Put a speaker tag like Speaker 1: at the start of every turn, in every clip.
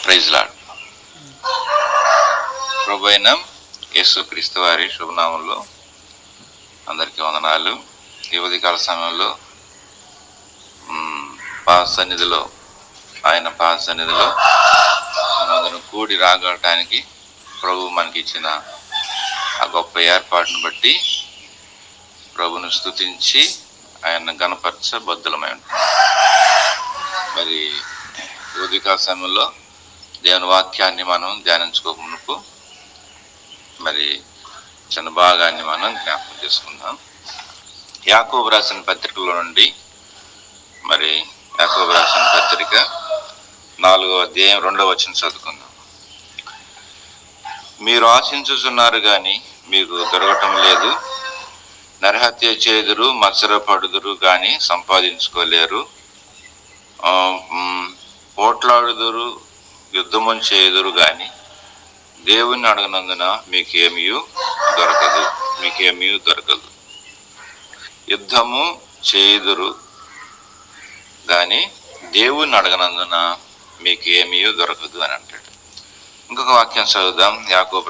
Speaker 1: Praise lord. ప్రభు అయిన యేసుక్రీస్తు వారి శుభనామంలో అందరికీ వందనాలు. ఈ ఉదయకాల సమయంలో ఆయన పాద సన్నిధిలో అందరం కూడి రాగలటానికి ప్రభు మనకి ఇచ్చిన ఆ గొప్ప ఏర్పాటును బట్టి ప్రభును స్తుతించి ఆయన గణపరచ బద్దులమై ఉంటాం. మరి ఉదయకాల సమయంలో దేవుని వాక్యాన్ని మనం ధ్యానించుకోక మరి చిన్న భాగాన్ని మనం జ్ఞాపకం చేసుకుందాం. యాకోబు రాసిన పత్రికలో నుండి మరి యాకోబు రాసిన పత్రిక 4వ అధ్యాయం 2వ వచనం చదువుకుందాం. మీరు ఆశించుచున్నారు కానీ మీకు దొరకటం లేదు, నరహత్య చేదురు, మత్సరపడుదురు కానీ సంపాదించుకోలేరు, పోట్లాడుదురు, యుద్ధము చేయుదురు కానీ దేవుణ్ణి అడగనందున మీకేమీ దొరకదు. యుద్ధము చేయుదురు కానీ దేవుణ్ణి అడగనందున మీకేమీ దొరకదు అని అంటాడు. ఇంకొక వాక్యం చదువుదాం. యాకోబు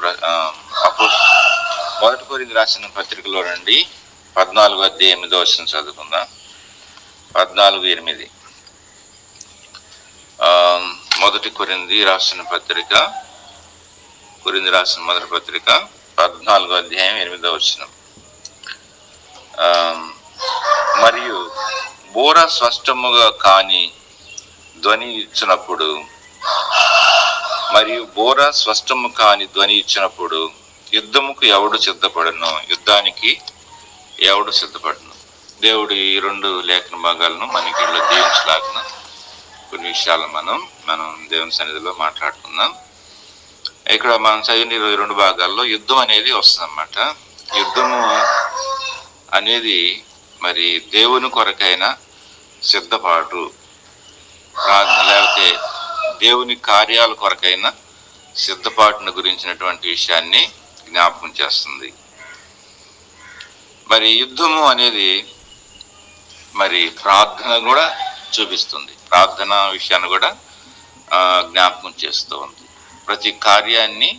Speaker 1: 1 కొరింథీ రాసిన పత్రికలో నుండి 14వ అధ్యాయం 8వ వచనం చదువుకుందాం. 14:8. 1 కొరింథీ రాసిన పత్రిక, కొరింథీ రాసిన మొదటి పత్రిక 14వ అధ్యాయం 8వ వచనం. మరియు బోర స్పష్టముగా కాని ధ్వని ఇచ్చినప్పుడు యుద్ధముకు యుద్ధానికి ఎవడు సిద్ధపడను. దేవుడు ఈ 2 లేఖన భాగాలను మనకి దీవించలాగిన కొన్ని విషయాలు మనం దేవుని సన్నిధిలో మాట్లాడుకుందాం. ఇక్కడ మనం చదివిన 22 భాగాల్లో యుద్ధం అనేది వస్తుందన్నమాట. యుద్ధము అనేది మరి దేవుని కొరకైన సిద్ధపాటు, లేకపోతే దేవుని కార్యాల కొరకైన సిద్ధపాటును గురించినటువంటి విషయాన్ని జ్ఞాపకం చేస్తుంది. మరి యుద్ధము అనేది మరి ప్రార్థన కూడా చూపిస్తుంది, ప్రార్థన విషయాన్ని కూడా జ్ఞాపకం చేస్తూ ఉంది. ప్రతి కార్యాన్ని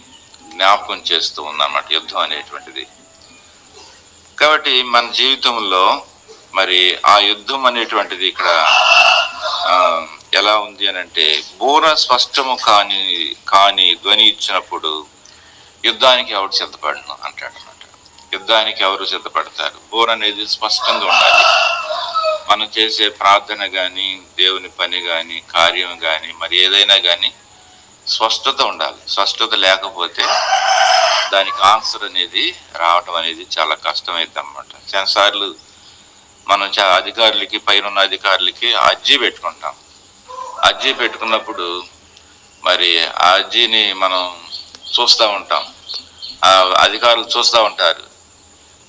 Speaker 1: జ్ఞాపకం చేస్తూ ఉంది అన్నమాట యుద్ధం అనేటువంటిది. కాబట్టి మన జీవితంలో మరి ఆ యుద్ధం అనేటువంటిది ఇక్కడ ఎలా ఉంది అని అంటే, బోర స్పష్టము కాని ధ్వని ఇచ్చినప్పుడు యుద్ధానికి ఎవరు సిద్ధపడను అంటాడు అన్నమాట. యుద్ధానికి ఎవరు సిద్ధపడతారు? బోర అనేది స్పష్టంగా ఉండాలి. మనం చేసే ప్రార్థన కానీ, దేవుని పని కానీ, కార్యం కానీ, మరి ఏదైనా కానీ స్పష్టత ఉండాలి. స్పష్టత లేకపోతే దానికి ఆన్సర్ అనేది రావటం అనేది చాలా కష్టమైంది అన్నమాట. చాలాసార్లు మనం అధికారులకి, పైన అధికారులకి అర్జీ పెట్టుకుంటాం. అర్జీ పెట్టుకున్నప్పుడు మరి ఆ అర్జీని మనం చూస్తూ ఉంటాం, అధికారులు చూస్తూ ఉంటారు.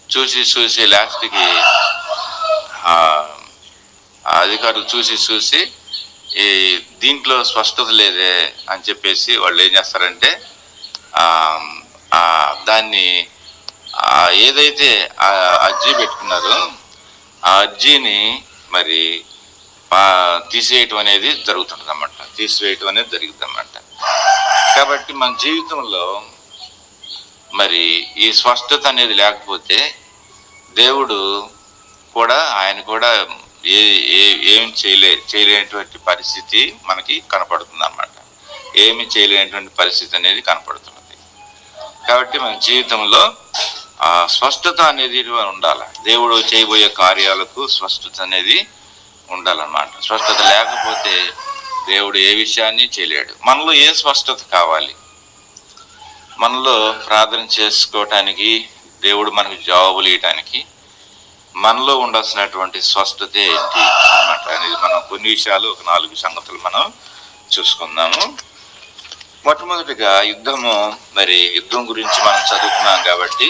Speaker 1: చూసి లాస్ట్కి అధికారులు చూసి ఈ దీంట్లో స్పష్టత లేదే అని చెప్పేసి వాళ్ళు ఏం చేస్తారంటే దాన్ని ఏదైతే అర్జీ పెట్టుకున్నారో ఆ అర్జీని మరి తీసివేయటం అనేది జరుగుతుంది అన్నమాట. కాబట్టి మన జీవితంలో మరి ఈ స్పష్టత అనేది లేకపోతే దేవుడు కూడా ఏం చేయలేనటువంటి పరిస్థితి మనకి కనపడుతుంది అన్నమాట. ఏమి చేయలేనటువంటి పరిస్థితి అనేది కనపడుతున్నది. కాబట్టి మన జీవితంలో ఆ స్పష్టత అనేది ఉండాలి. దేవుడు చేయబోయే కార్యాలకు స్పష్టత అనేది ఉండాలన్నమాట. స్పష్టత లేకపోతే దేవుడు ఏ విషయాన్ని చేయలేడు. మనలో ఏ స్పష్టత కావాలి? మనలో ప్రార్థన చేసుకోవటానికి, దేవుడు మనకు జవాబులు ఇవ్వటానికి మనలో ఉండాల్సినటువంటి స్పష్టత ఏంటి అన్నమాట అనేది మనం కొన్ని విషయాలు, ఒక 4 సంగతులు మనం చూసుకుందాము. మొట్టమొదటిగా యుద్ధం గురించి మనం చదువుకున్నాం కాబట్టి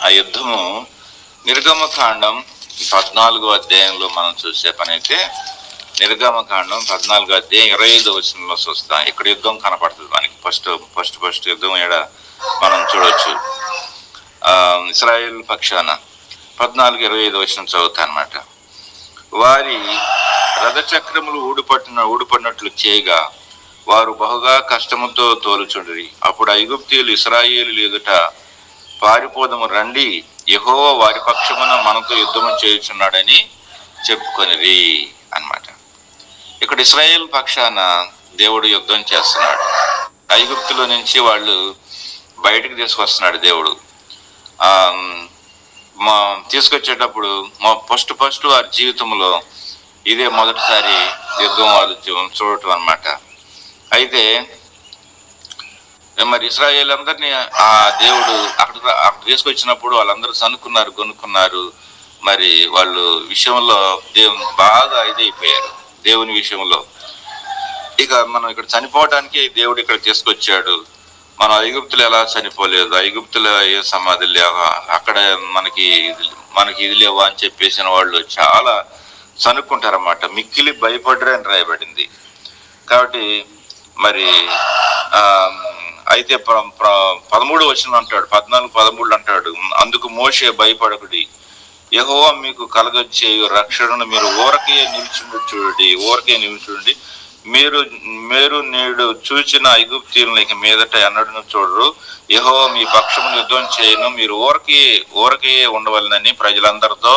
Speaker 1: ఆ యుద్ధము నిర్గమకాండం 14వ అధ్యాయంలో మనం చూసే పని అయితే, నిర్గమకాండం 14వ అధ్యాయం 25వ వచనంలో చూస్తాం. ఇక్కడ యుద్ధం కనపడుతుంది మనకి. ఫస్ట్ యుద్ధం మనం చూడొచ్చు. ఇశ్రాయేలు పక్షాన 14:25 వచనం చదువుతా అన్నమాట. వారి రథచక్రములు ఊడిపడినట్లు చేయగా వారు బహుగా కష్టముతో తోలుచుండిరి. అప్పుడు ఐగుప్తీయులు ఇశ్రాయేలీయుల ఎదుట పారిపోదము రండి, యెహోవా వారి పక్షమున మనతో యుద్ధము చేయుచున్నాడని చెప్పుకొనిరి అన్నమాట. ఇక్కడ ఇశ్రాయేల్ పక్షాన దేవుడు యుద్ధం చేస్తున్నాడు. ఐగుప్తులో నుంచి వాళ్ళు బయటకు తీసుకొస్తున్నాడు దేవుడు. తీసుకొచ్చేటప్పుడు ఫస్ట్ వారి జీవితంలో ఇదే మొదటిసారి యుద్ధం వాళ్ళు చూడటం అన్నమాట. అయితే మరి ఇశ్రాయేల్ అందరినీ ఆ దేవుడు అక్కడ తీసుకొచ్చినప్పుడు వాళ్ళందరూ కొనుక్కున్నారు. మరి వాళ్ళు విషయంలో బాగా ఇదైపోయారు దేవుని విషయంలో. ఇక మనం ఇక్కడ చనిపోవడానికి దేవుడు ఇక్కడ తీసుకొచ్చాడు. మనం ఐగుప్తులు ఎలా చనిపోలేదు, ఐగుప్తులో ఏ సమాధులు లేవా, అక్కడ మనకి ఇది లేవా అని చెప్పేసిన వాళ్ళు చాలా చనుక్కుంటారన్నమాట. మిక్కిలి భయపడ్డరు అని రాయబడింది. కాబట్టి మరి అయితే 13 వచనం అంటాడు, 14-13 అంటాడు, అందుకు మోషే భయపడకుడి, యెహోవా మీకు కలగొచ్చేయు రక్షణను మీరు ఊరకే నిలిచుండి మీరు నేడు చూచిన ఐగుప్తీయులకి మీదట ఎన్నడూ చూడరు. యెహోవా మీ పక్షమును యుద్ధం చేయను, మీరు ఊరకే ఉండవలనని ప్రజలందరితో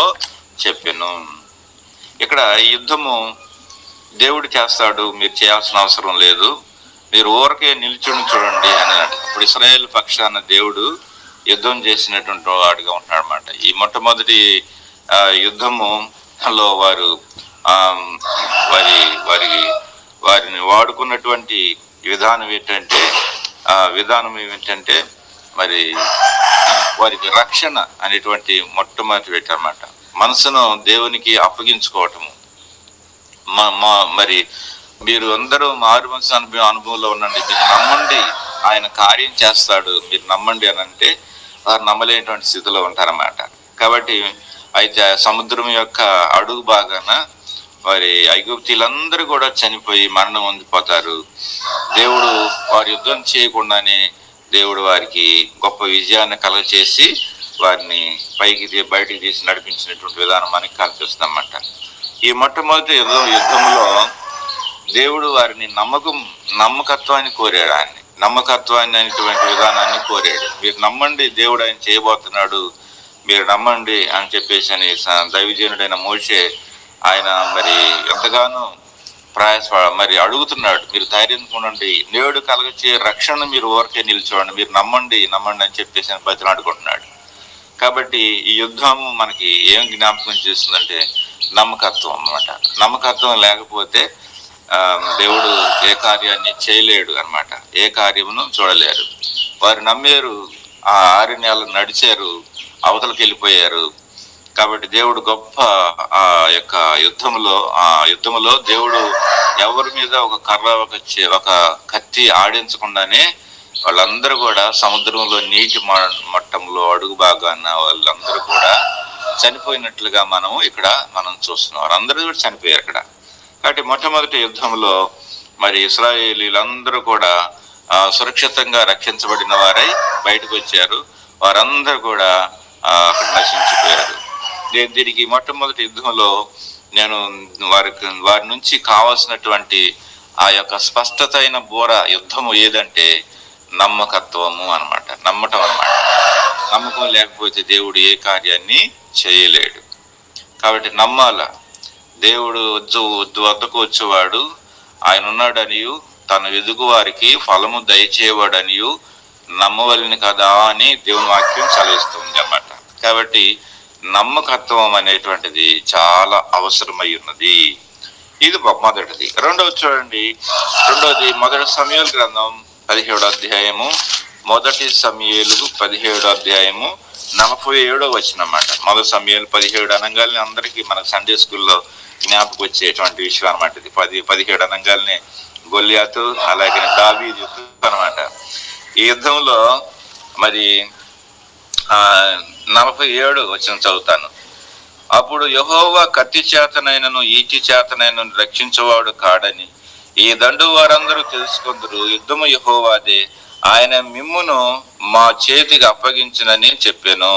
Speaker 1: చెప్పాను. ఇక్కడ యుద్ధము దేవుడు చేస్తాడు, మీరు చేయాల్సిన అవసరం లేదు, మీరు ఊరకే నిల్చుని చూడండి అన్నాడు. ఇప్పుడు ఇశ్రాయేల్ పక్షాన దేవుడు యుద్ధం చేసినటువంటి వాడుగా ఉంటాడు అన్నమాట. ఈ మొట్టమొదటి యుద్ధములో వారిని వాడుకున్నటువంటి విధానం ఏమిటంటే మరి వారికి రక్షణ అనేటువంటి మొట్టమొదటి అన్నమాట. మనసును దేవునికి అప్పగించుకోవటము. మరి మీరు అందరూ మారు మనసు అనుభవంలో ఉండండి, మీరు నమ్మండి, ఆయన కార్యం చేస్తాడు, మీరు నమ్మండి అని అంటే వారు నమ్మలేనటువంటి స్థితిలో ఉంటారన్నమాట. కాబట్టి అయితే సముద్రం యొక్క అడుగు భాగాన వారి ఐగుప్తీయులందరూ కూడా చనిపోయి మరణం పొందిపోతారు. దేవుడు వారి యుద్ధం చేయకుండానే దేవుడు వారికి గొప్ప విజయాన్ని కలగచేసి వారిని బయటికి తీసి నడిపించినటువంటి విధానం మనకి కనిపిస్తుంది అన్నమాట. ఈ మొట్టమొదటి యుద్ధంలో దేవుడు వారిని నమ్మకత్వాన్ని కోరాడు. నమ్మకత్వాన్ని అనేటువంటి విధానాన్ని కోరాడు. మీరు నమ్మండి, దేవుడు ఆయన చేయబోతున్నాడు, మీరు నమ్మండి అని చెప్పేసి దైవజనుడైన మోషే ఆయన మరి ఎంతగానో మరి అడుగుతున్నాడు, మీరు ధైర్యం ఉండండి, నేడు కలగచే రక్షణ మీరు ఊరికే నిల్చోండి, మీరు నమ్మండి అని చెప్పేసి బతిలాడుకుంటున్నాడు. కాబట్టి ఈ యుద్ధం మనకి ఏం జ్ఞాపకం చేస్తుందంటే నమ్మకత్వం అన్నమాట. నమ్మకత్వం లేకపోతే దేవుడు ఏ కార్యాన్ని చేయలేడు అన్నమాట, ఏ కార్యమును చూడలేరు. వారు నమ్మారు, ఆ 6 నెలలు నడిచారు, అవతలకి వెళ్ళిపోయారు. కాబట్టి దేవుడు గొప్ప ఆ యుద్ధములో దేవుడు ఎవరి మీద ఒక కర్ర ఒక కత్తి ఆడించకుండానే వాళ్ళందరూ కూడా సముద్రంలో నీటి మట్టంలో అడుగు భాగాన వాళ్ళందరూ కూడా చనిపోయినట్లుగా మనం చూస్తున్నాం. వారందరూ కూడా చనిపోయారు అక్కడ. కాబట్టి మొట్టమొదటి యుద్ధంలో మరి ఇశ్రాయేలీలందరూ కూడా సురక్షితంగా రక్షించబడిన వారై బయటకు వచ్చారు. వారందరూ కూడా అక్కడ నశించిపోయారు. దీనికి మొట్టమొదటి యుద్ధంలో నేను వారి నుంచి కావాల్సినటువంటి ఆ యొక్క స్పష్టత అయిన యుద్ధము ఏదంటే నమ్మకత్వము అన్నమాట, నమ్మటం అన్నమాట. నమ్మకం లేకపోతే దేవుడు ఏ కార్యాన్ని చేయలేడు. కాబట్టి నమ్మాల. దేవుడు వద్దకు వచ్చేవాడు ఆయన ఉన్నాడనియు తన వెదుగు వారికి ఫలము దయచేవాడనియు నమ్మవలని కదా అని దేవుని వాక్యం చదివిస్తుంది అన్నమాట. కాబట్టి నమ్మకత్వం అనేటువంటిది చాలా అవసరమై ఉన్నది. ఇది మొదటిది. రెండవది చూడండి, మొదటి సమూయేలు గ్రంథం 17వ అధ్యాయము, మొదటి సమూయేలు 17వ అధ్యాయము 47వ వచనం అన్నమాట. మొదటి సమూయేలు 17 అనగానే అందరికీ మన సండే స్కూల్లో జ్ఞాపకం వచ్చేటువంటి విషయం అనమాట. ఇది 17 అనగానే గొల్యాతు అలాగే దావీదు యుద్ధం అనమాట. ఈ యుద్ధంలో మరి 47 వచనం చదువుతాను. అప్పుడు యెహోవా కత్తి చేతనైనను ఈటి చేతనైనను రక్షించేవాడు కాడని ఈ దండు వారందరూ తెలుసుకుందరు. యుద్ధము యెహోవాదే, ఆయన మిమ్మును మా చేతికి అప్పగించునని చెప్పాను.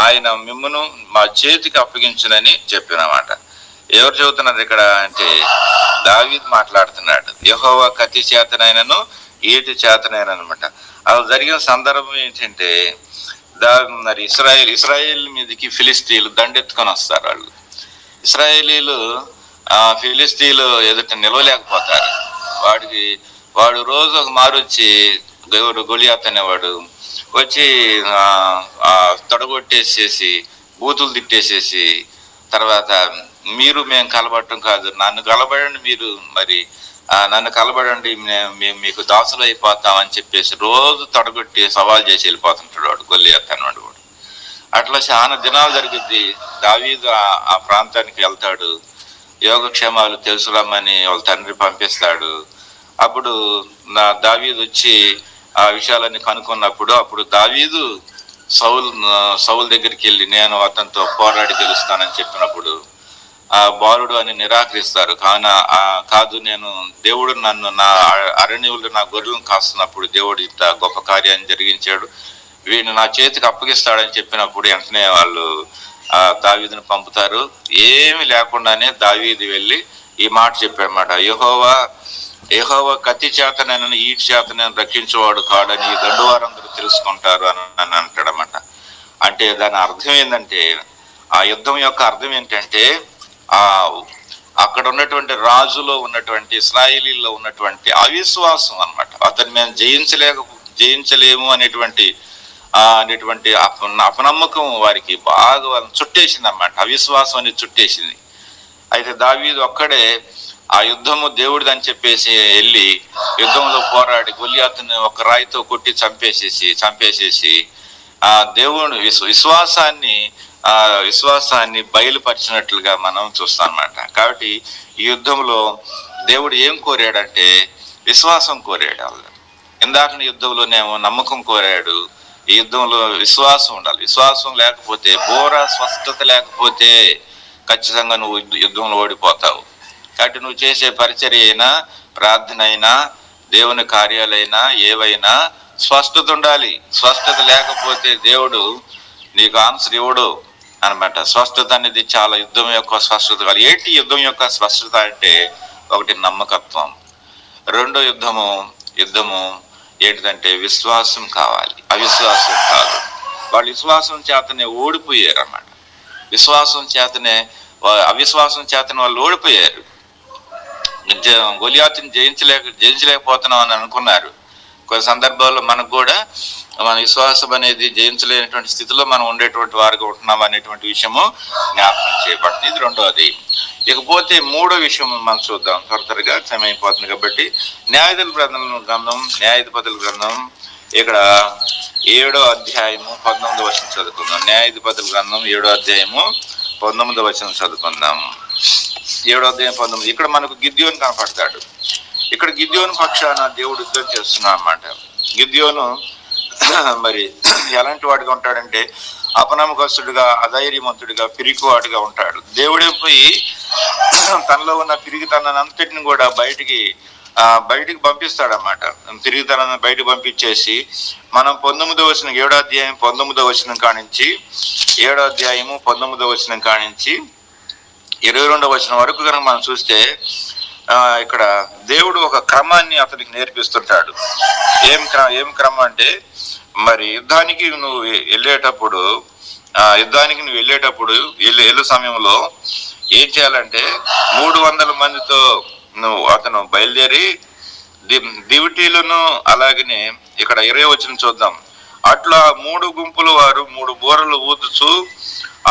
Speaker 1: ఆయన మిమ్మును మా చేతికి అప్పగించునని చెప్పానమాట. ఎవరు చెబుతున్నారు ఇక్కడ అంటే దావీదు మాట్లాడుతున్నాడు. యెహోవా కత్తి చేతనైనను ఈటి చేతనైన అనమాట. అలా జరిగిన సందర్భం ఏంటంటే మరి ఇస్రాయేల్ మీదకి ఫిలిస్తీన్లు దండెత్తుకొని వస్తారు. వాళ్ళు ఇస్రాయేలీలు ఫిలిస్తీన్లు ఎదుట నిలవలేకపోతారు. వాడు రోజు ఒక మారొచ్చి దేవుడు గొలియాత్ అనేవాడు వచ్చి తొడగొట్టేసేసి బూతులు తిట్టేసేసి తర్వాత మేము కలబడటం కాదు, నన్ను కలబడండి, మీరు మరి నన్ను కలబడండి, మేము మీకు దాసులు అయిపోతాం అని చెప్పేసి రోజు తొడగొట్టి సవాల్ చేసి వెళ్ళిపోతుంటాడు వాడు గొలియాత్ అన్నవాడు. అట్లా చాలా దినాలు జరిగింది. దావీదు ఆ ప్రాంతానికి వెళ్తాడు, యోగక్షేమాలు తెలుసురమ్మని వాళ్ళ తండ్రి పంపిస్తాడు. అప్పుడు దావీదు వచ్చి ఆ విషయాలన్నీ కనుక్కున్నప్పుడు అప్పుడు దావీదు సౌలు దగ్గరికి వెళ్ళి నేను అతనితో పోరాడి గెలుస్తానని చెప్పినప్పుడు ఆ బాలుడు అని నిరాకరిస్తారు. కాదు, నేను దేవుడు నన్ను నా అరణ్యులు నా గొర్రెలను కాస్తున్నప్పుడు దేవుడు ఇంత గొప్ప కార్యాన్ని జరిగించాడు, వీడిని నా చేతికి అప్పగిస్తాడని చెప్పినప్పుడు వెంటనే వాళ్ళు దావీదుని పంపుతారు. ఏమి లేకుండానే దావీదు వెళ్ళి ఈ మాట చెప్పాడన్నమాట, యెహోవా కత్తి చేత నేను ఈటి చేత నేను రక్షించేవాడు కాడని ఈ దండువారందరూ తెలుసుకుంటారు అని అంటాడన్నమాట. అంటే దాని అర్థం ఏంటంటే, ఆ యుద్ధం యొక్క అర్థం ఏంటంటే అక్కడ ఉన్నటువంటి రాజులో ఉన్నటువంటి ఇశ్రాయేలీలో ఉన్నటువంటి అవిశ్వాసం అన్నమాట. అతన్ని మేము జయించలేము అనేటువంటి అపనమ్మకం వారికి బాగా వాళ్ళని చుట్టేసింది అన్నమాట. అవిశ్వాసం అనేది చుట్టేసింది. అయితే దావీదు ఒక్కడే ఆ యుద్ధము దేవుడిదని చెప్పేసి వెళ్ళి యుద్ధంలో పోరాడి గొలియాతుని ఒక రాయితో కొట్టి చంపేసేసి ఆ దేవుడు విశ్వాసాన్ని బయలుపరిచినట్లుగా మనం చూస్తాం అన్నమాట. కాబట్టి ఈ యుద్ధంలో దేవుడు ఏం కోరాడంటే విశ్వాసం కోరాడు. ఇందాక యుద్ధంలోనేమో నమ్మకం కోరాడు, ఈ యుద్ధంలో విశ్వాసం ఉండాలి. విశ్వాసం లేకపోతే స్వస్థత లేకపోతే ఖచ్చితంగా నువ్వు యుద్ధంలో ఓడిపోతావు. కాబట్టి నువ్వు చేసే పరిచర్య అయినా ప్రార్థన అయినా దేవుని కార్యాలైనా ఏవైనా స్వస్థత ఉండాలి. స్వస్థత లేకపోతే దేవుడు నీకు ఆన్సర్ ఇవ్వడు అనమాట. స్వస్థత అనేది చాలా యుద్ధం యొక్క స్వస్థత. ఏంటి యుద్ధం యొక్క స్వస్థత అంటే, ఒకటి నమ్మకత్వం, రెండో యుద్ధము ఏంటిదంటే విశ్వాసం కావాలి, అవిశ్వాసం కాదు. వాళ్ళు విశ్వాసం చేతనే ఓడిపోయారు అన్నమాట. అవిశ్వాసం చేతనే వాళ్ళు ఓడిపోయారు. గొలియాతుని జయించలేకపోతున్నాం అని అనుకున్నారు. కొన్ని సందర్భాల్లో మనకు కూడా మన విశ్వాసం అనేది జయించలేనటువంటి స్థితిలో మనం ఉండేటువంటి వారుగా ఉంటున్నాం అనేటువంటి విషయము జ్ఞాపకం చేయబడుతుంది. ఇది రెండవది. ఇకపోతే మూడో విషయం మనం చూద్దాం, త్వరగా సమయం అయిపోతుంది కాబట్టి. న్యాయాధిపతుల గ్రంథం ఇక్కడ 7వ అధ్యాయము 19వ వచనం చదువుకుందాం. న్యాయాధిపతుల గ్రంథం 7వ అధ్యాయము 19వ వచనం చదువుకుందాం. 7వ అధ్యాయం 19. ఇక్కడ మనకు గిద్యోను కనపడతాడు. ఇక్కడ గిద్యోను పక్షాన దేవుడు యుద్ధం చేస్తున్నాడు అన్నమాట. గిద్యోను మరి ఎలాంటి వాడిగా ఉంటాడంటే అపనమ్మకస్తుడిగా, అధైర్యవంతుడిగా, పిరికివాడిగా ఉంటాడు. దేవుడే పోయి తనలో ఉన్న పిరిగితనాన్నంతటిని కూడా బయటికి పంపిస్తాడన్నమాట. పిరిగితనాన్ని బయటకు పంపించేసి మనం 19వ వచనం 7వ అధ్యాయం 19వ వచనం కానించి 7వ అధ్యాయము 19వ వచనం కానించి 22వ వచనం వరకు కనుక మనం చూస్తే ఇక్కడ దేవుడు ఒక క్రమాన్ని అతనికి నేర్పిస్తుంటాడు. ఏం క్రమం అంటే, మరి యుద్ధానికి నువ్వు వెళ్ళేటప్పుడు వెళ్ళు సమయంలో ఏం చేయాలంటే 300 మందితో అతను బయలుదేరి దివిటీలను, అలాగనే ఇక్కడ 20 వచనం చూద్దాం. అట్లా 3 గుంపుల వారు 3 బూరలు ఊదుచు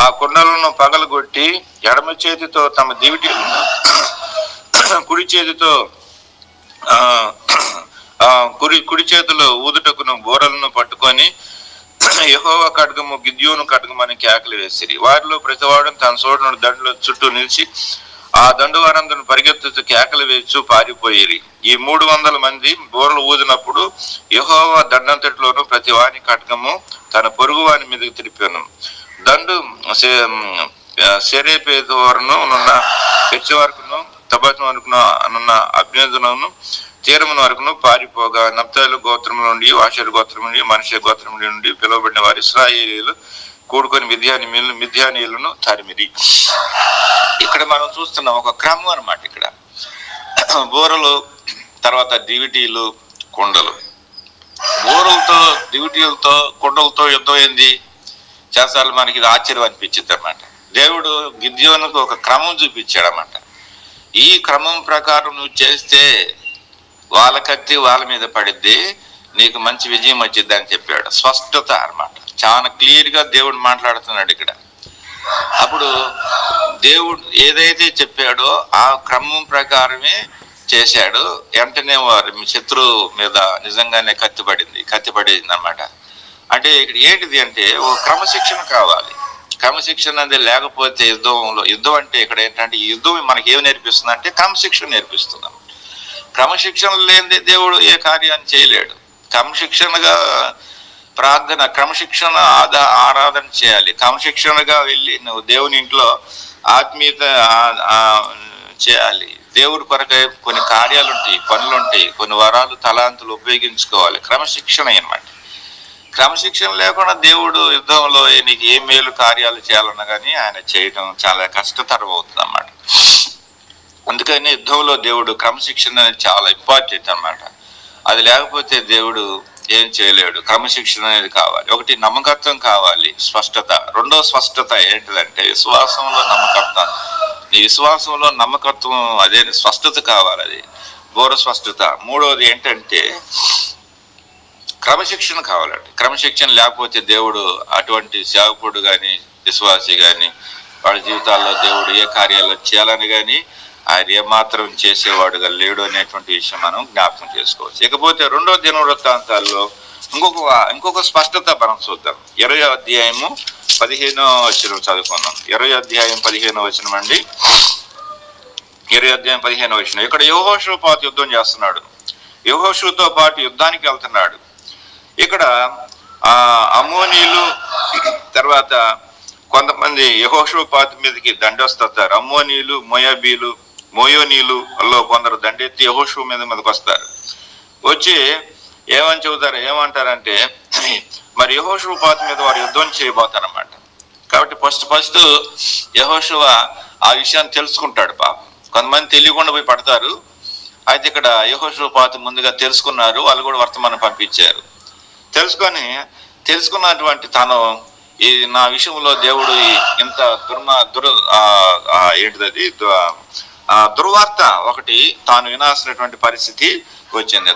Speaker 1: ఆ కుండలను పగలగొట్టి ఎడమ చేతితో తమ దివిటీలను, కుడి చేతితో కుడి చేతిలో ఊదుటకును బూరలను పట్టుకొని యెహోవా ఖడ్గము గిద్యోను ఖడ్గము అని కేకలు వేసిరి. వారిలో ప్రతివాడు తన చోటును దండుల చుట్టూ నిలిచి ఆ దండు వారందరూ పరిగెత్తుతూ కేకలు వేస్తూ పారిపోయిరి. ఈ 300 మంది బూరలు ఊదినప్పుడు యెహోవా దండంతటిలోనూ ప్రతి వాని ఖడ్గము తన పొరుగు వాని మీదకి తిరిపాను. దండు సెరేపేదు వరను నున్న హెచ్చ వరకును తబతు వరకును అనున్న అభ్యర్థులను తీరమున వరకును పారిపోగా నప్తాలి గోత్రం నుండి, ఆషేరు గోత్రం నుండి, మనష్షే గోత్రం నుండి పిలువబడిన వారు ఇశ్రాయేలీయులు కూడుకొని మిథ్యానీయులను తరిమిరి. ఇక్కడ మనం చూస్తున్నాం ఒక క్రమం అన్నమాట. ఇక్కడ బూరలు, తర్వాత దివిటీలు, కొండలు. బూరలతో, దివిటీలతో, కొండలతో యుద్ధం ఏంది చేస్తారు మనకి ఇది ఆశ్చర్యం అనిపించింది అన్నమాట. దేవుడు గిద్యోనుకు ఒక క్రమం చూపించాడు అన్నమాట. ఈ క్రమం ప్రకారం నువ్వు చేస్తే వాళ్ళ కత్తి వాళ్ళ మీద పడిద్ది, నీకు మంచి విజయం వచ్చిద్ది అని చెప్పాడు. స్పష్టత అన్నమాట. చాలా క్లియర్ గా దేవుడు మాట్లాడుతున్నాడు ఇక్కడ. అప్పుడు దేవుడు ఏదైతే చెప్పాడో ఆ క్రమం ప్రకారమే చేశాడు. వెంటనే వారి శత్రువు మీద నిజంగానే కత్తి పడింది అన్నమాట. అంటే ఇక్కడ ఏంటిది అంటే ఒక క్రమశిక్షణ కావాలి. క్రమశిక్షణ అనేది లేకపోతే యుద్ధం అంటే ఇక్కడ ఏంటంటే ఈ యుద్ధం మనకి ఏమి నేర్పిస్తుంది అంటే క్రమశిక్షణ నేర్పిస్తుంది. క్రమశిక్షణ లేనిదే దేవుడు ఏ కార్యాన్ని చేయలేడు. క్రమశిక్షణగా ప్రార్థన, క్రమశిక్షణ ఆరాధన చేయాలి. క్రమశిక్షణగా వెళ్ళి నువ్వు దేవుని ఇంట్లో ఆత్మీయత చేయాలి. దేవుడి కొరకై కొన్ని కార్యాలు ఉంటాయి, పనులు ఉంటాయి, కొన్ని వరాలు తలాంతులు ఉపయోగించుకోవాలి. క్రమశిక్షణ అన్నమాట. క్రమశిక్షణ లేకుండా దేవుడు యుద్ధంలో నీకు ఏ మేలు కార్యాలు చేయాలన్నా కానీ ఆయన చేయడం చాలా కష్టతరం అవుతుంది అన్నమాట. అందుకని యుద్ధంలో దేవుడు క్రమశిక్షణ అనేది చాలా ఇంపార్టెంట్ అన్నమాట. అది లేకపోతే దేవుడు ఏం చేయలేడు. క్రమశిక్షణ అనేది కావాలి. ఒకటి నమ్మకత్వం కావాలి, స్పష్టత. రెండో స్పష్టత ఏంటిదంటే విశ్వాసంలో నమ్మకత్వం. నీ విశ్వాసంలో నమ్మకత్వం అదే స్పష్టత కావాలి, అది ఘోర స్పష్టత. మూడోది ఏంటంటే క్రమశిక్షణ కావాలండి. క్రమశిక్షణ లేకపోతే దేవుడు అటువంటి సేవకుడు కానీ విశ్వాసి కానీ వాళ్ళ జీవితాల్లో దేవుడు ఏ కార్యాలు చేయాలని కానీ ఆయన ఏమాత్రం చేసేవాడుగా లేడు అనేటువంటి విషయం మనం జ్ఞాపకం చేసుకోవచ్చు. ఇకపోతే రెండో దినవృత్తాంతాల్లో ఇంకొక స్పష్టత మనం చూద్దాం. 20వ అధ్యాయము 15వ వచనం చదువుకున్నాం. 20వ అధ్యాయం 15వ వచనం అండి. 20వ అధ్యాయం 15వ వచనం. ఇక్కడ యెహోషువపాతు యుద్ధం చేస్తున్నాడు. యెహోషువతో పాటు యుద్ధానికి వెళ్తున్నాడు. ఇక్కడ అమ్మోనీలు, తర్వాత కొంతమంది యెహోషువపాతు మీదకి దండొస్తారు. అమ్మోనీలు, మోయోనీలు కొందరు దండెత్తి యెహోషువ మీదకి వస్తారు. వచ్చి ఏమంటారంటే మరి యెహోషువపాతు మీద వారు యుద్ధం చేయబోతారన్నమాట. కాబట్టి ఫస్ట్ యెహోషువ ఆ విషయాన్ని తెలుసుకుంటాడు. పాపం కొంతమంది తెలియకుండా పోయి పడతారు. అయితే ఇక్కడ యెహోషువపాతు ముందుగా తెలుసుకున్నారు. వాళ్ళు కూడా వర్తమానం పంపించారు. తెలుసుకున్నటువంటి తను ఈ నా విషయంలో దేవుడు ఇంత దుర్వార్త ఒకటి తాను వినాల్సినటువంటి పరిస్థితి వచ్చింది.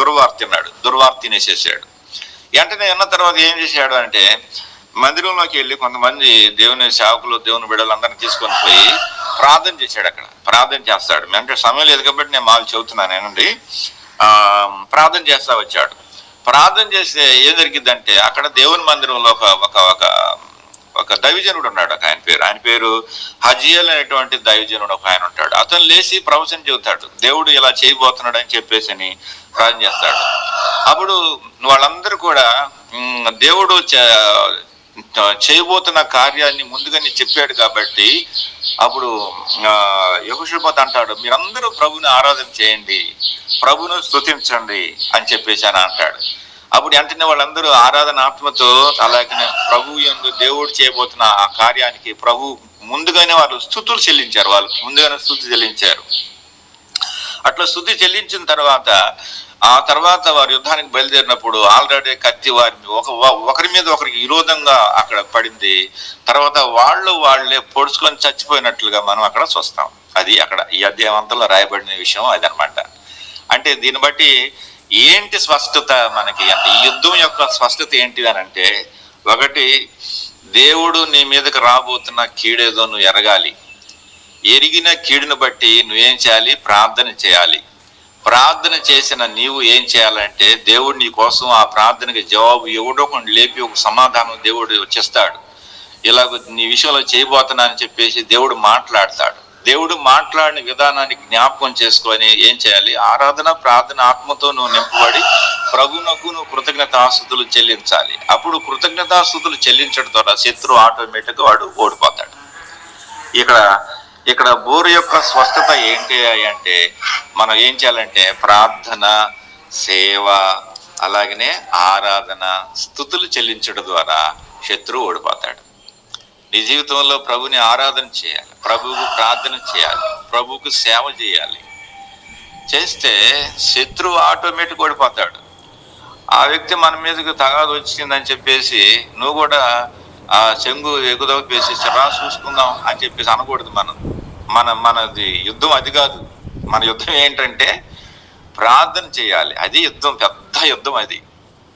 Speaker 1: దుర్వార్త వినేసేసాడు. వెంటనే విన్న తర్వాత ఏం చేశాడు అంటే మందిరంలోకి వెళ్ళి కొంతమంది దేవుని సేవకులు, దేవుని బిడ్డలు అందరినీ తీసుకొని పోయి ప్రార్థన చేశాడు. అక్కడ ప్రార్థన చేస్తాడు. అంటే సమయం లేదు కాబట్టి నేను మాకు చెబుతున్నాను ఏనండి. ప్రార్థన చేస్తా వచ్చాడు. ప్రార్థన చేస్తే ఏం జరిగిద్దంటే అక్కడ దేవుని మందిరంలో ఒక దైవజనుడు ఉన్నాడు. ఆయన పేరు హజియల్ అనేటువంటి దైవజనుడు ఒక ఆయన ఉంటాడు. అతను లేచి ప్రవచనం చెబుతాడు. దేవుడు ఇలా చేయబోతున్నాడు అని చెప్పేసి అని ప్రార్థన చేస్తాడు. అప్పుడు వాళ్ళందరూ కూడా దేవుడు చేయబోతున్న కార్యాన్ని ముందుగానే చెప్పాడు కాబట్టి అప్పుడు యెహోషువపాతు అంటాడు, మీరందరూ ప్రభుని ఆరాధన చేయండి, ప్రభును స్తుతించండి అని చెప్పేసి అని అంటాడు. అప్పుడు వెంటనే వాళ్ళందరూ ఆరాధన ఆత్మతో అలాగే ప్రభు యందు దేవుడు చేయబోతున్న ఆ కార్యానికి ప్రభు ముందుగానే వారు స్తుతులు చెల్లించారు. వాళ్ళు ముందుగానే స్తుతి చెల్లించారు. అట్లా స్తుతి చెల్లించిన తర్వాత ఆ తర్వాత వారు యుద్ధానికి బయలుదేరినప్పుడు ఆల్రెడీ కత్తి ఒకరి మీద ఒకరికి విరోధంగా అక్కడ పడింది. తర్వాత వాళ్ళే పొడుచుకొని చచ్చిపోయినట్లుగా మనం అక్కడ చూస్తాం. అది అక్కడ ఈ అధ్యాయంలో రాయబడిన విషయం అదనమాట. అంటే దీన్ని బట్టి ఏంటి స్పష్టత మనకి అంటే ఈ యుద్ధం యొక్క స్పష్టత ఏంటి అని అంటే, ఒకటి దేవుడు నీ మీదకి రాబోతున్న కీడేదో నువ్వు ఎరగాలి. ఎరిగిన కీడును బట్టి నువ్వేం చేయాలి? ప్రార్థన చేయాలి. ప్రార్థన చేసిన నీవు ఏం చేయాలంటే దేవుడు నీ కోసం ఆ ప్రార్థనకి జవాబు ఎవడో కొన్ని లేపి ఒక సమాధానం దేవుడు వచ్చేస్తాడు. ఇలాగ నీ విషయంలో చేయబోతున్నా అని చెప్పేసి దేవుడు మాట్లాడతాడు. దేవుడు మాట్లాడిన విధానాన్ని జ్ఞాపకం చేసుకొని ఏం చేయాలి? ఆరాధన ప్రార్థన ఆత్మతో నువ్వు నింపబడి ప్రభువునకు నువ్వు కృతజ్ఞతాస్తుతులు చెల్లించాలి. అప్పుడు కృతజ్ఞతాస్తుతులు చెల్లించడం ద్వారా శత్రువు ఆటోమేటిక్గా వాడు ఓడిపోతాడు. ఇక్కడ బోరు యొక్క స్వస్థత ఏంటి అంటే మనం ఏం చేయాలంటే ప్రార్థన, సేవ, అలాగనే ఆరాధన, స్తుతులు చెల్లించడం ద్వారా శత్రువు ఓడిపోతాడు. నీ జీవితంలో ప్రభుని ఆరాధన చేయాలి, ప్రభువుకు ప్రార్థన చేయాలి, ప్రభువుకు సేవ చేయాలి. చేస్తే శత్రువు ఆటోమేటిక్ ఓడిపోతాడు. ఆ వ్యక్తి మన మీదకి తగాదు వచ్చిందని చెప్పేసి నువ్వు కూడా ఆ చెంగు ఎగుదవేసి రా చూసుకుందాం అని చెప్పేసి అనకూడదు. మనది యుద్ధం అది కాదు. మన యుద్ధం ఏంటంటే ప్రార్థన చేయాలి. అది యుద్ధం, పెద్ద యుద్ధం. అది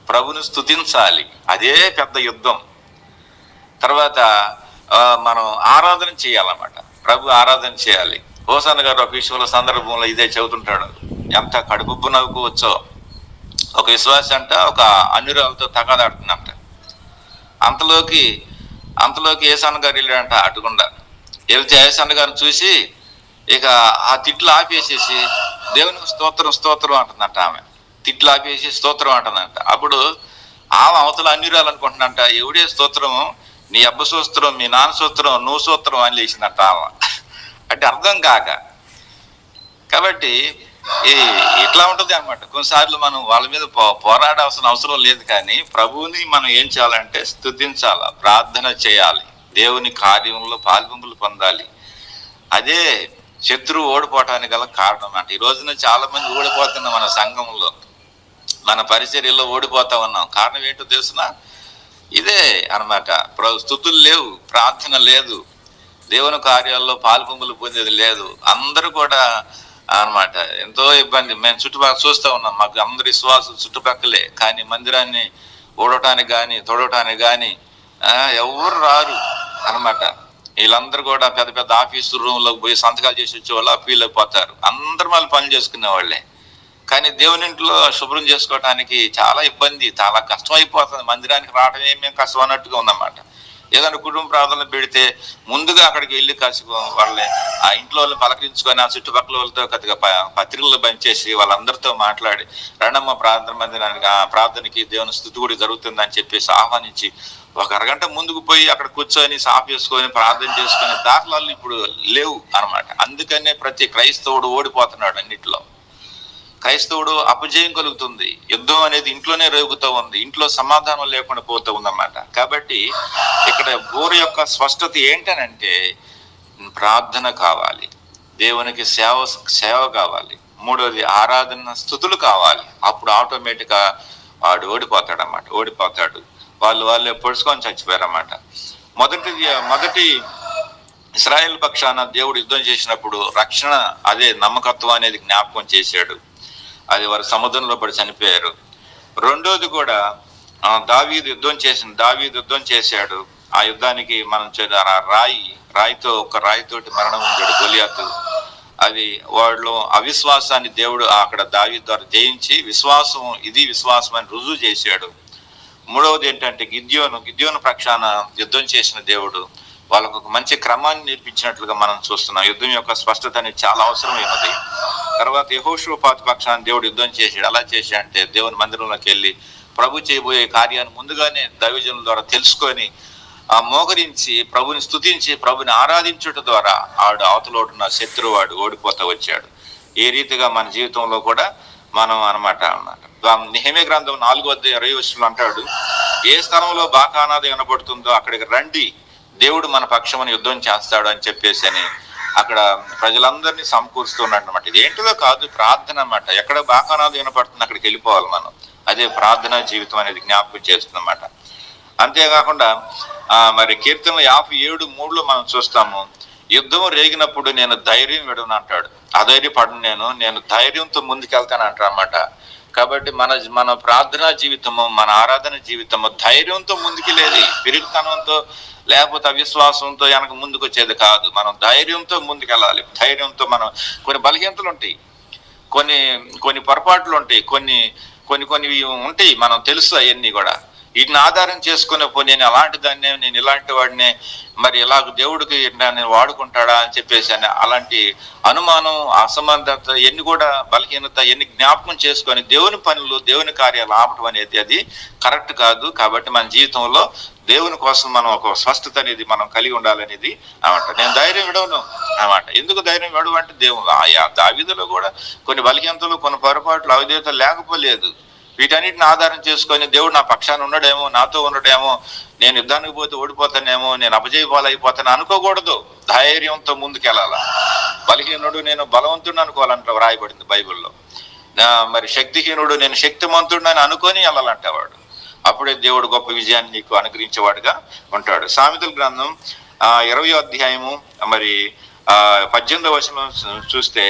Speaker 1: ప్రభుని స్తుతించాలి, అదే పెద్ద యుద్ధం. తర్వాత మనం ఆరాధన చేయాలన్నమాట, ప్రభు ఆరాధన చేయాలి. హోసన్న గారు ఒక విషయంలో సందర్భంలో ఇదే చెబుతుంటాడు. ఎంత కడుపుబ్బు నవ్వుకోవచ్చో. ఒక విశ్వాస అంట ఒక అన్యురాలతో తగాదాడుతుందంట. అంతలోకి ఏసన్న గారు వెళ్ళాడంట అటుకుండా. వెళ్తే ఏసన్న గారిని చూసి ఇక ఆ తిట్లు ఆపేసేసి దేవునికి స్తోత్రం అంటుందంట. ఆమె తిట్లు ఆపేసి స్తోత్రం అంటుందంట. అప్పుడు ఆమె అవతల అన్యురాలు అనుకుంటున్నంట, ఎవడే స్తోత్రము, నీ అబ్బ సూత్రం, మీ నాన్న సూత్రం, నువ్వు సూత్రం అని లేచిందంట ఆమె. అంటే అర్థం కాక. కాబట్టి ఇట్లా ఉంటుంది అనమాట. కొన్నిసార్లు మనం వాళ్ళ మీద పోరాడాల్సిన అవసరం లేదు, కానీ ప్రభువుని మనం ఏం చేయాలంటే స్తుతించాలి, ప్రార్థన చేయాలి, దేవుని కార్యంలో పాల్పొంగులు పొందాలి. అదే శత్రువు ఓడిపోవటానికి గల కారణం అంటే. ఈ రోజున చాలా మంది ఓడిపోతున్నాం, మన సంఘంలో, మన పరిచర్యలో ఓడిపోతా ఉన్నాం. కారణం ఏంటో తెలుసునా? ఇదే అన్నమాట. స్తుతులు లేవు, ప్రార్థన లేదు, దేవుని కార్యాల్లో పాల్పొంగులు పొందేది లేదు. అందరూ కూడా అన్నమాట ఎంతో ఇబ్బంది. మేము చుట్టుపక్కల చూస్తూ ఉన్నాం, మాకు అందరు విశ్వాసులు చుట్టుపక్కలే, కానీ మందిరాన్ని ఓడటానికి కానీ తొడటానికి కానీ ఎవరు రారు అన్నమాట. వీళ్ళందరూ కూడా పెద్ద పెద్ద ఆఫీసు రూమ్లోకి పోయి సంతకాలు చేసి వచ్చేవాళ్ళు ఫీల్ అయిపోతారు. అందరు మళ్ళీ పనులు చేసుకునే వాళ్ళే. కానీ దేవుని ఇంట్లో శుభ్రం చేసుకోవటానికి చాలా ఇబ్బంది, చాలా కష్టం అయిపోతుంది. మందిరానికి రావడమే మేము కష్టం అన్నట్టుగా ఉందన్నమాట. ఏదైనా కుటుంబ ప్రార్థనలు పెడితే ముందుగా అక్కడికి వెళ్ళి కలిసి వాళ్ళని ఆ ఇంట్లో వాళ్ళని పలకరించుకొని ఆ చుట్టుపక్కల వాళ్ళతో కొద్దిగా పత్రికలు పంచేసి వాళ్ళందరితో మాట్లాడి రణమ్మ ప్రార్థన మందిరానికి, ఆ ప్రార్థనకి దేవుని స్తుతి కూడా జరుగుతుందని చెప్పేసి ఆహ్వానించి ఒక అరగంట ముందుకు పోయి అక్కడ కూర్చొని సాఫ్ చేసుకొని ప్రార్థన చేసుకునే దాఖలాలు ఇప్పుడు లేవు అన్నమాట. అందుకనే ప్రతి క్రైస్తవుడు ఓడిపోతున్నాడు అన్నిట్లో. క్రైస్తవుడు అపజయం కలుగుతుంది. యుద్ధం అనేది ఇంట్లోనే రేగుతూ ఉంది, ఇంట్లో సమాధానం లేకుండా పోతూ ఉందన్నమాట. కాబట్టి ఇక్కడ బోరు యొక్క స్పష్టత ఏంటనంటే ప్రార్థన కావాలి, దేవునికి సేవ కావాలి, మూడోది ఆరాధన స్తుతులు కావాలి. అప్పుడు ఆటోమేటిక్గా వాడు ఓడిపోతాడు. వాళ్ళే పొడుచుకొని చచ్చిపోయారన్నమాట. మొదటి ఇశ్రాయేల్ పక్షాన దేవుడు యుద్ధం చేసినప్పుడు రక్షణ, అదే నమ్మకత్వం అనేది జ్ఞాపకం చేశాడు. అది వారు సముద్రంలో పడి చనిపోయారు. రెండోది కూడా దావీదు యుద్ధం చేశాడు. ఆ యుద్ధానికి మనం రాయితోటి మరణం ఉండాడు గొలియాతు. అది వాళ్ళు అవిశ్వాసాన్ని దేవుడు అక్కడ దావీదు ద్వారా జయించి విశ్వాసం అని రుజువు చేశాడు. మూడవది ఏంటంటే గిద్యోను పక్షాన యుద్ధం చేసిన దేవుడు వాళ్ళకు ఒక మంచి క్రమాన్ని నేర్పించినట్లుగా మనం చూస్తున్నాం. యుద్ధం యొక్క స్పష్టత అనేది చాలా అవసరమైనది. తర్వాత యెహోషువపాతు పక్షాన్ని దేవుడు యుద్ధం చేశాడు. అలా చేశాడంటే దేవుని మందిరంలోకి వెళ్ళి ప్రభు చేయబోయే కార్యాన్ని ముందుగానే దైవజనుల ద్వారా తెలుసుకొని మోకరించి ప్రభుని స్తుతించి ప్రభుని ఆరాధించడం ద్వారా అవతలోడున్న శత్రువాడు ఓడిపోతూ వచ్చాడు. ఏ రీతిగా మన జీవితంలో కూడా మనం అన్నమాట. నెహెమ్యా గ్రంథం 4:20 అంటాడు, ఏ స్థలంలో బాకానాది వినబడుతుందో అక్కడికి రండి, దేవుడు మన పక్షమని యుద్ధం చేస్తాడు అని చెప్పేసి అని అక్కడ ప్రజలందరినీ సమకూరుస్తున్నాడు అనమాట. ఇది ఏంటిదో కాదు, ప్రార్థన అన్నమాట. ఎక్కడ బాకానాది వినపడుతుంది అక్కడికి వెళ్ళిపోవాలి మనం. అదే ప్రార్థనా జీవితం అనేది జ్ఞాపకం చేస్తుందన్నమాట. అంతేకాకుండా మరి కీర్తన 57:3 మనం చూస్తాము, యుద్ధం రేగినప్పుడు నేను ధైర్యం విడను అంటాడు. అధైర్యపడను, నేను ధైర్యంతో ముందుకెళ్తాను అంటారు అన్నమాట. కాబట్టి మన ప్రార్థనా జీవితము, మన ఆరాధన జీవితము ధైర్యంతో ముందుకెళ్ళేది, పిరిగితనంతో లేకపోతే అవిశ్వాసంతో వెనక ముందుకు వచ్చేది కాదు. మనం ధైర్యంతో ముందుకెళ్ళాలి. ధైర్యంతో మనం కొన్ని బలహీనతలు ఉంటాయి, కొన్ని పొరపాట్లు ఉంటాయి, కొన్ని ఉంటాయి, మనం తెలుసు అవన్నీ కూడా. వీటిని ఆధారం చేసుకునే నేను అలాంటి దాన్నే, నేను ఇలాంటి వాడినే, మరి ఇలా దేవుడికి నేను వాడుకుంటాడా అని చెప్పేసి అని అలాంటి అనుమానం, అసమంధత, ఎన్ని కూడా బలహీనత, ఎన్ని జ్ఞాపకం చేసుకొని దేవుని పనులు, దేవుని కార్యాలు ఆపటం అనేది అది కరెక్ట్ కాదు. కాబట్టి మన జీవితంలో దేవుని కోసం మనం ఒక స్పష్టత అనేది మనం కలిగి ఉండాలనేది అన్నమాట. నేను ధైర్యం విడవను అన్నమాట. ఎందుకు ధైర్యం విడవు అంటే దావీదులో కూడా కొన్ని బలహీనతలు, కొన్ని పొరపాట్లు, అవిధేయతలు లేకపోలేదు. వీటన్నిటిని ఆధారం చేసుకొని దేవుడు నా పక్షాన ఉండడేమో, నాతో ఉండడేమో, నేను యుద్ధానికి పోతే ఓడిపోతానేమో, నేను అపజయపాలైపోతాను అనుకోకూడదు. ధైర్యంతో ముందుకెళ్ళాల. బలహీనుడు నేను బలవంతుడు అనుకోవాలంట వ్రాయబడింది బైబిల్లో. మరి శక్తిహీనుడు నేను శక్తిమంతుడు అని అనుకొని వెళ్ళాలంటేవాడు. అప్పుడే దేవుడు గొప్ప విజయాన్ని నీకు అనుగ్రహించేవాడుగా ఉంటాడు. సామెతల గ్రంథం 20వ అధ్యాయము మరి 18వ వచనం చూస్తే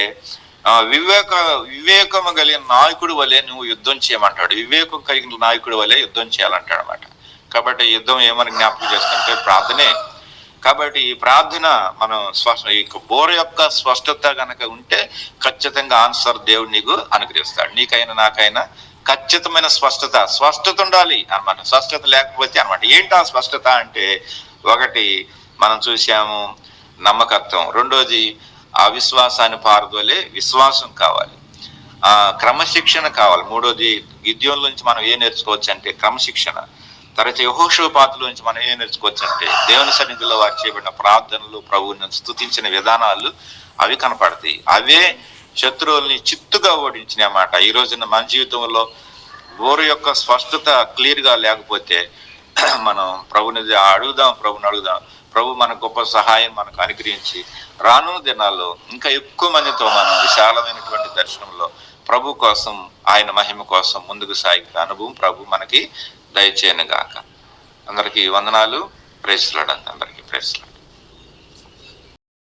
Speaker 1: వివేకము కలిగిన నాయకుడు వలె నువ్వు యుద్ధం చేయమంటాడు. వివేకం కలిగిన నాయకుడు వలె యుద్ధం చేయాలంటాడు అన్నమాట. కాబట్టి యుద్ధం ఏమని జ్ఞాపకం చేసుకుంటే ప్రార్థనే. కాబట్టి ఈ ప్రార్థన మనం ఈ బోర యొక్క స్పష్టత కనుక ఉంటే ఖచ్చితంగా ఆన్సర్ దేవుడు నీకు అనుగ్రహిస్తాడు. నీకైనా నాకైనా ఖచ్చితమైన స్పష్టత ఉండాలి అన్నమాట. స్పష్టత లేకపోతే అన్నమాట. ఏంటి ఆ స్పష్టత అంటే, ఒకటి మనం చూసాము నమ్మకత్వం, రెండోది అవిశ్వాసాన్ని పారదోలే విశ్వాసం కావాలి, క్రమశిక్షణ కావాలి, మూడోది గిద్యోనుల నుంచి మనం ఏం నేర్చుకోవచ్చు అంటే క్రమశిక్షణ, తర్వాత యెహోషాపాతు నుంచి మనం ఏం నేర్చుకోవచ్చు అంటే దేవుని సన్నిధిలో వారు చేయబడిన ప్రార్థనలు, ప్రభువుని స్తుతించిన విధానాలు అవి కనపడతాయి. అవే శత్రువుల్ని చిత్తుగా ఓడించినాయి అన్నమాట. ఈ రోజున మన జీవితంలో బోరు యొక్క స్పష్టత క్లియర్ గా లేకపోతే మనం ప్రభుని అడుగుదాం. ప్రభు మన గొప్ప సహాయం మనకు అనుగ్రహించి రానున్న దినాల్లో ఇంకా ఎక్కువ మందితో మనం విశాలమైనటువంటి దర్శనంలో ప్రభు కోసం, ఆయన మహిమ కోసం ముందుకు సాగే అనుభవం ప్రభు మనకి దయచేయను గాక. అందరికీ వందనాలు. Praise Lord. అందరికీ ప్రైజ్ లార్డ్.